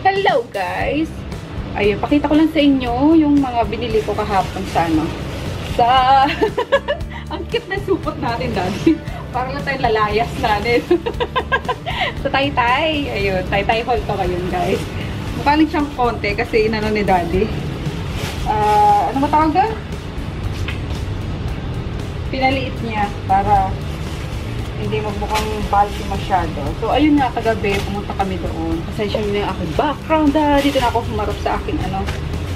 Hello guys! Ayun, pakita ko lang sa inyo yung mga binili ko kahapon sa ano. Sa... ang cute na supot natin dati. Parang lang tayong lalayas natin. Sa Taytay. Ayun, Taytay haul to ngayon guys. Mukha lang siyang konti kasi inano ni daddy. Ano matawag doon? Pinaliit niya para hindi magmukhang bulky masyado. So, ayun nga, kagabi, pumunta kami doon. Pasensya nyo na yung aking background. Dito na ako humarap sa aking,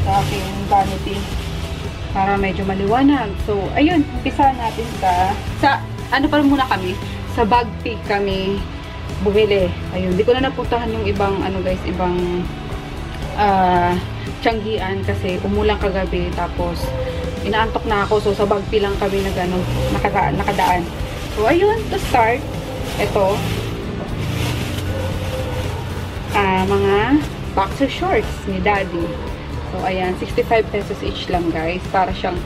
sa aking vanity. Para medyo maliwanag. So, ayun, umpisa natin sa ano pa muna kami? Sa bag pick kami bumili. Ayun, di ko na napuntahan yung ibang, ibang tiyanggian kasi umulang kagabi. Tapos, inaantok na ako. So, sa bag pick lang kami nakadaan. So, ayun, to start, ito, mga boxer shorts ni daddy. So, ayan, 65 pesos each lang, guys. Para siyang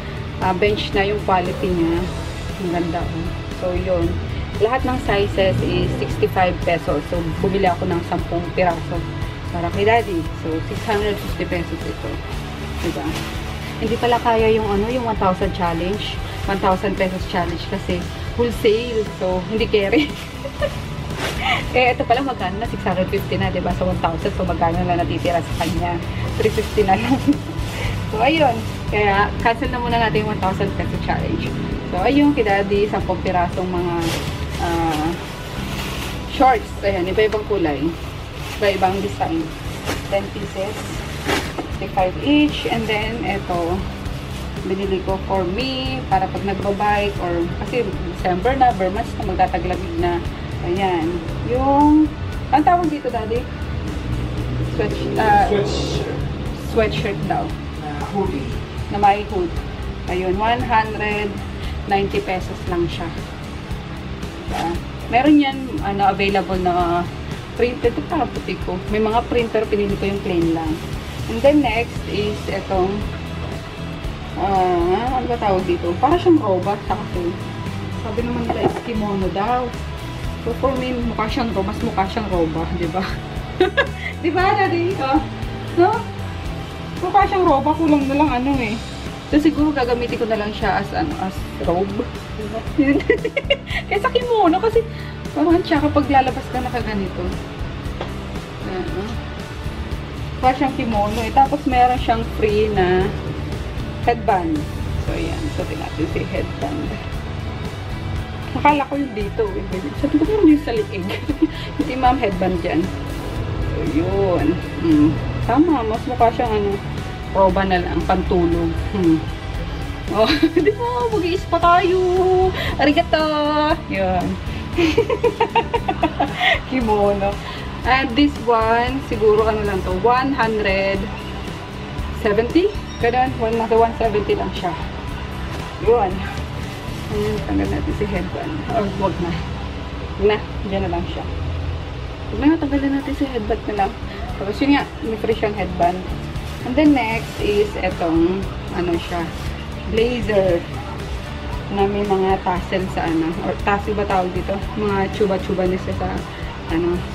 bench na yung quality niya. Ang ganda, oh. So, yun. Lahat ng sizes is 65 pesos. So, bumili ako ng 10 piraso para kay daddy. So, 650 pesos ito. Diba? Hindi pala kaya yung, yung 1,000 challenge. 1,000 pesos challenge kasi wholesale. So, hindi carry. Eh, ito pala magkano na? 650 na, diba? Sa 1,000. So, magkano na natitira sa kanya? 350 na lang. So, ayun. Kaya, cancel na muna natin yung 1,000 peso challenge. So, ayun, kay daddy, 10 pirasong mga shorts. Ayan, iba-ibang kulay. Iba-ibang design. 10 pieces. 55 each. And then, ito, binili ko for me, para pag nagbo-bike, or kasi December na, Burmans na, magtataglamig na. Ayan. Yung, ang tawag dito, daddy? Sweatshirt daw. Hoodie. Na may hood. Ayun, 190 pesos lang siya. Diba? Meron yan, available na printed. Ito pa, puti ko. May mga printer, pinili ko yung plain lang. And then next is itong ano ba tawag dito? Para siyang roba sa kasi. Sabi naman nila is kimono daw. So for me, mukha siyang roba. Mas mukha siyang roba. Diba? Diba, daddy? No? Mukha siyang roba. Kulang na lang So siguro gagamitin ko na lang siya as robe. Diba? Kaya sa kimono kasi parang siya kapag lalabas ka nakaganito. Mukha siyang kimono. Tapos meron siyang free na headband. So, ayan. Sabi natin si headband. Nakala ko yung dito. Sabi ko meron yung sa liig. Hindi ma'am headband dyan. So, yun. Tama. Mas mukha siyang roba na lang. Pantulog. Oh, di ba? Mag-i-spa tayo. Arigato. Yun. Kimono. And this one, siguro lang to. 170? Ganun, 170 lang siya. Yun. Ayan, tanggal natin si headband. Or, wag na. Wag na, dyan na lang siya. Wag na, tanggalin natin si headband na lang. Tapos yun nga, may free siyang headband. And then next is etong, siya, blazer. Na may mga tassel sa or tassel ba tawag dito? Mga chuba-chuba na siya sa,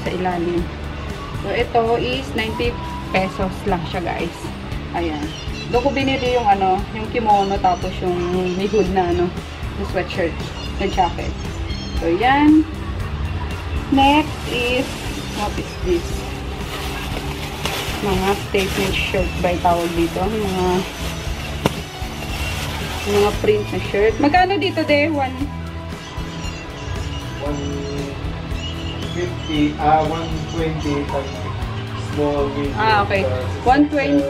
sa ilalim. So, ito is 90 pesos lang siya, guys. Ayan. Doon ko binili yung yung kimono tapos yung may hood na na sweatshirt, na jacket. So, yan. Next is, what is this? Mga statement shirt by tawag dito. Mga print na shirt. Magkano dito, de? 150, 120 small, medium. Okay. 120.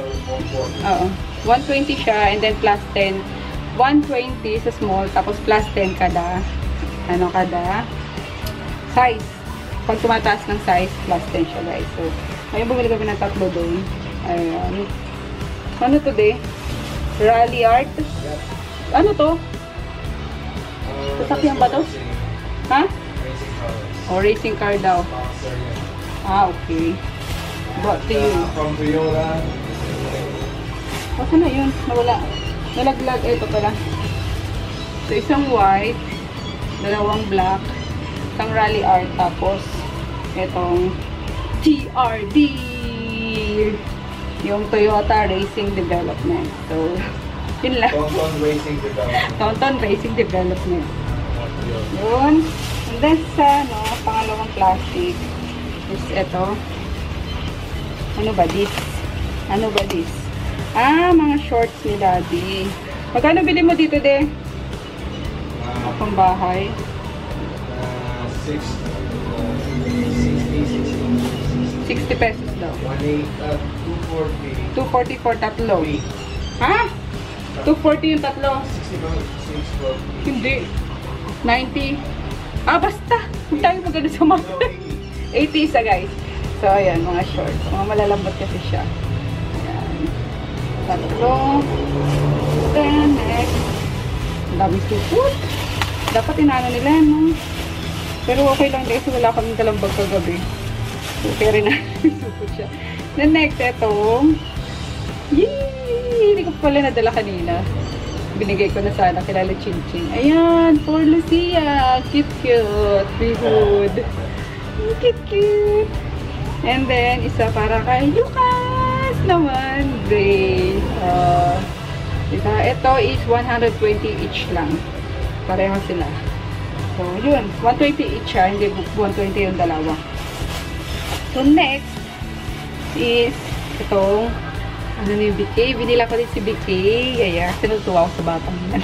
Oo. 120 siya and then plus 10. 120 sa small tapos plus 10 kada kada size. Pag tumataas ng size, plus 10 siya, guys. So, ngayon bumili kami ng tatlo doon. Ayan. Ano to, de? Rally art? Yep. Ano to? Sasakyan ba to? Ha? Racing cars. O, racing car daw. Okay. Brought to you. From Toyota. Basta na yun. Nawala. Nalaglag. Ito pala. So, isang white. Dalawang black. Isang rally art. Tapos, itong TRD. yung Toyota Racing Development. So, yun lang. Tonton Racing Development. Tonton Racing Development. Yun. And then sa, pangalawang plastic is ito. Ano ba this? Ano ba this? Mga shorts ni Daddy. Magkano bili mo dito, de? Pambahay. 60 pesos daw. 240 for tatlo. Ha? 240 yung tatlo? 640. Hindi. 90. Basta. Huwag tayo maganda sa mga. 80 isa, guys. So, ayan, mga shorts. Mga malalambot kasi siya. Ayan. Tatlo. Then, next. Ang daming supot. Dapat inaano nila, no? Pero okay lang kasi wala kaming kalambag kagabi. So, carry na supot siya. Then, next, ito. Yay! Hindi ko pala nadala kanina. Binigay ko na sana kilala Chin-Chin. Ayan, for Lucia. Cute-cute. Behood. Cute-cute. And then, isa para kay Lucas naman. Gray. Diba? Ito is 120 each lang. Pareho sila. So, yun. 120 each ha. Hindi 120 yung dalawa. So, next is itong ano ni BK. Binila ko din si BK. Kaya, sinutuwa ko sa batang yan.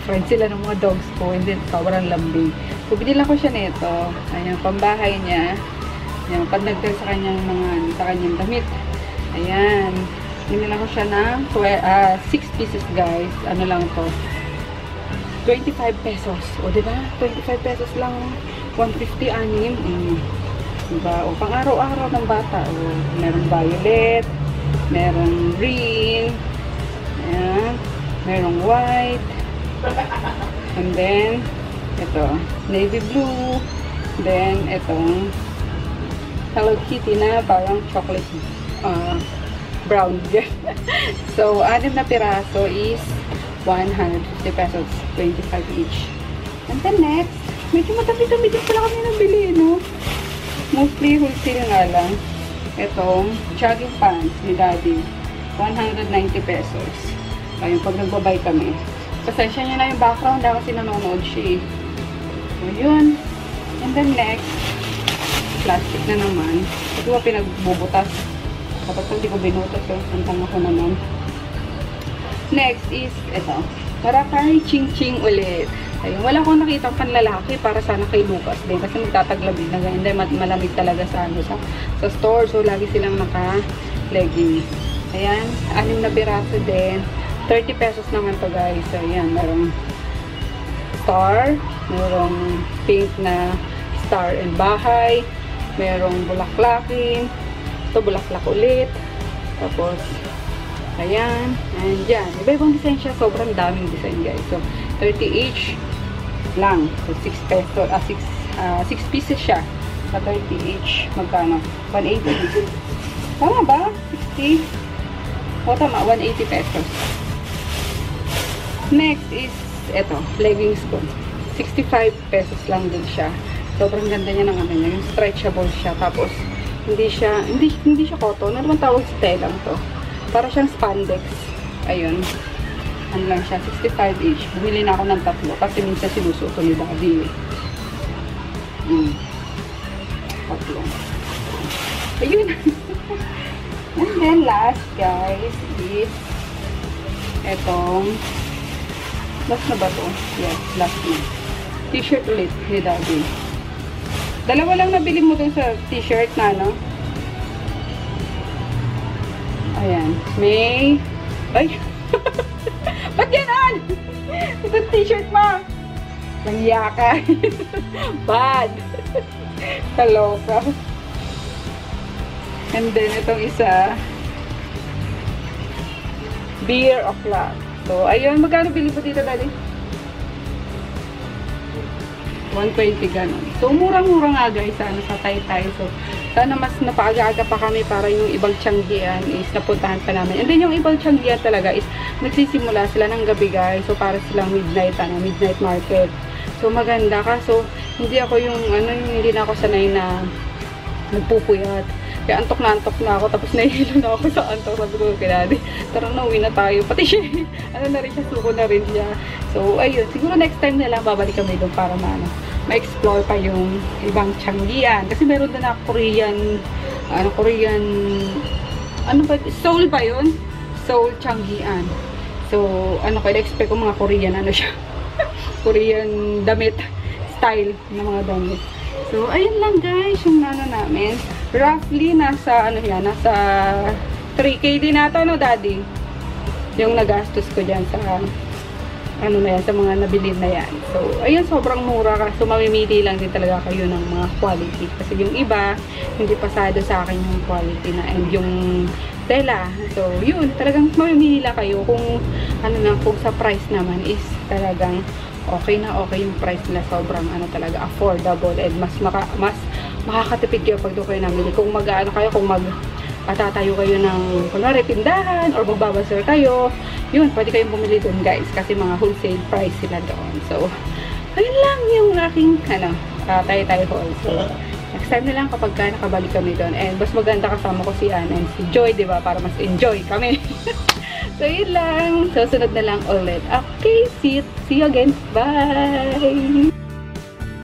Friends sila ng mga dogs ko. And then, sobrang lambing. So, binila ko siya nito. Ayan, pambahay niya. Ayan, pandagdag sa kanyang damit. Ayan. Binila ko siya ng 6 pieces, guys. Ano lang to? 25 pesos. O, diba? 25 pesos lang. 150 anim. Diba? O, pang araw-araw ng bata. O, merong violet. Merong green. Ayan. Merong white. And then, ito. Navy blue. Then, itong Hello Kitty na parang chocolate brown. So, 6 na piraso is 150 pesos. 25 each. And then next, medyo matami-tami din pala kami nabili, no? Mostly wholesale nga lang. Itong jogging pants ni Daddy. 190 pesos. Ayun, pag nagbabay kami. Pasensya niya na yung background kasi nanonood siya. So, yun. And then next, plastic na naman. Ito ba pinagbubutas? Kapag hindi ko binutas yung santang ako naman. Next is, ito. Para kay Ching-Ching ulit. Ayun, wala akong nakita panlalaki para sana kay Lucas din. Kasi magtataglabig na ganyan. Dahil malamig talaga sa store. So, lagi silang naka-leggings. Ayan, 6 na piraso din. 30 pesos naman to, guys. So, ayan, merong star. Merong pink na star and bahay. Merong bulaklakin. Ito, bulaklak ulit. Tapos, ayan. And yan. Iba-ibang design siya. Sobrang daming design, guys. So, 30 each lang. So, 6 pesos. 6 pieces siya. Sa 30 each. Magkano? 180. Tama ba? 60? O, tama. 180 pesos. Next is, eto. Leggings ko. 65 pesos lang din siya. Sobrang ganda niya ng ano niya. Yung stretchable siya. Tapos, hindi siya cotton. Ano naman tawag sa telang to? Para siyang spandex. Ayun. Ano lang siya? 65 each. Bumili na ako ng 3. Kasi minsan sinusuko ni Daddy. 3. Ayun. And then last, guys, is etong last na ba to? Yes, last na. T-shirt ulit ni Daddy. Dalawa lang nabili mo dun sa t-shirt na, no? Ayan. May... Ay! Ba't yan? Itong t-shirt mo! Langya ka. Bad. Kaloka. And then, itong isa. Beer of Love. So, ayun. Magkano bili po dito, Daddy? 120 ganun. So, murang-mura nga guys, sa Taytay. So, sana mas napaaga-aga pa kami para yung ibang Tianggian is napuntahan pa namin. And then, yung ibang Tianggian talaga is nagsisimula sila ng gabi guys. So, para silang midnight market. So, maganda. Kaso, hindi ako yung, hindi na ako sanay na nagpupuyat. Kaya antok na ako. Tapos nahihilo na ako sa antok. Sabi ko, kay Daddy, tara na, uwi na tayo. Pati siya, ano na rin siya, suko na rin siya. So, ayun. Siguro next time na lang babalik kami doon para ma-explore pa yung ibang Changian. Kasi meron na Korean, ano ba, Seoul ba yun? Seoul Changian. So, ano ko, expect ko mga Korean, ano siya, Korean damit, style ng mga damit. So, ayun lang guys, yung namin. Roughly, nasa 3K din nata, no, Daddy? Yung nagastos ko dyan sa, sa mga nabili na yan. So, ayun, sobrang mura ka. So, mamimili lang din talaga kayo ng mga quality. Kasi yung iba, hindi pasado sa akin yung quality na, and yung tela. So, yun, talagang mamimili lang kayo kung, kung sa price naman is talagang okay na okay yung price nila, sobrang talaga affordable, and mas makakatipid kayo pag doon kayo namili. Kung kung tatayo kayo ng kunwari tindahan or magbabasar kayo, yun, pwede kayong bumili doon guys, kasi mga wholesale price sila doon. So, ayun lang yung aking Taytay haul. So, next time na lang kapag nakabalik kami doon, and mas maganda kasama ko si Ann and si Joy, diba, para mas enjoy kami. So, yun lang. So, sunod na lang ulit. Okay, see you again. Bye!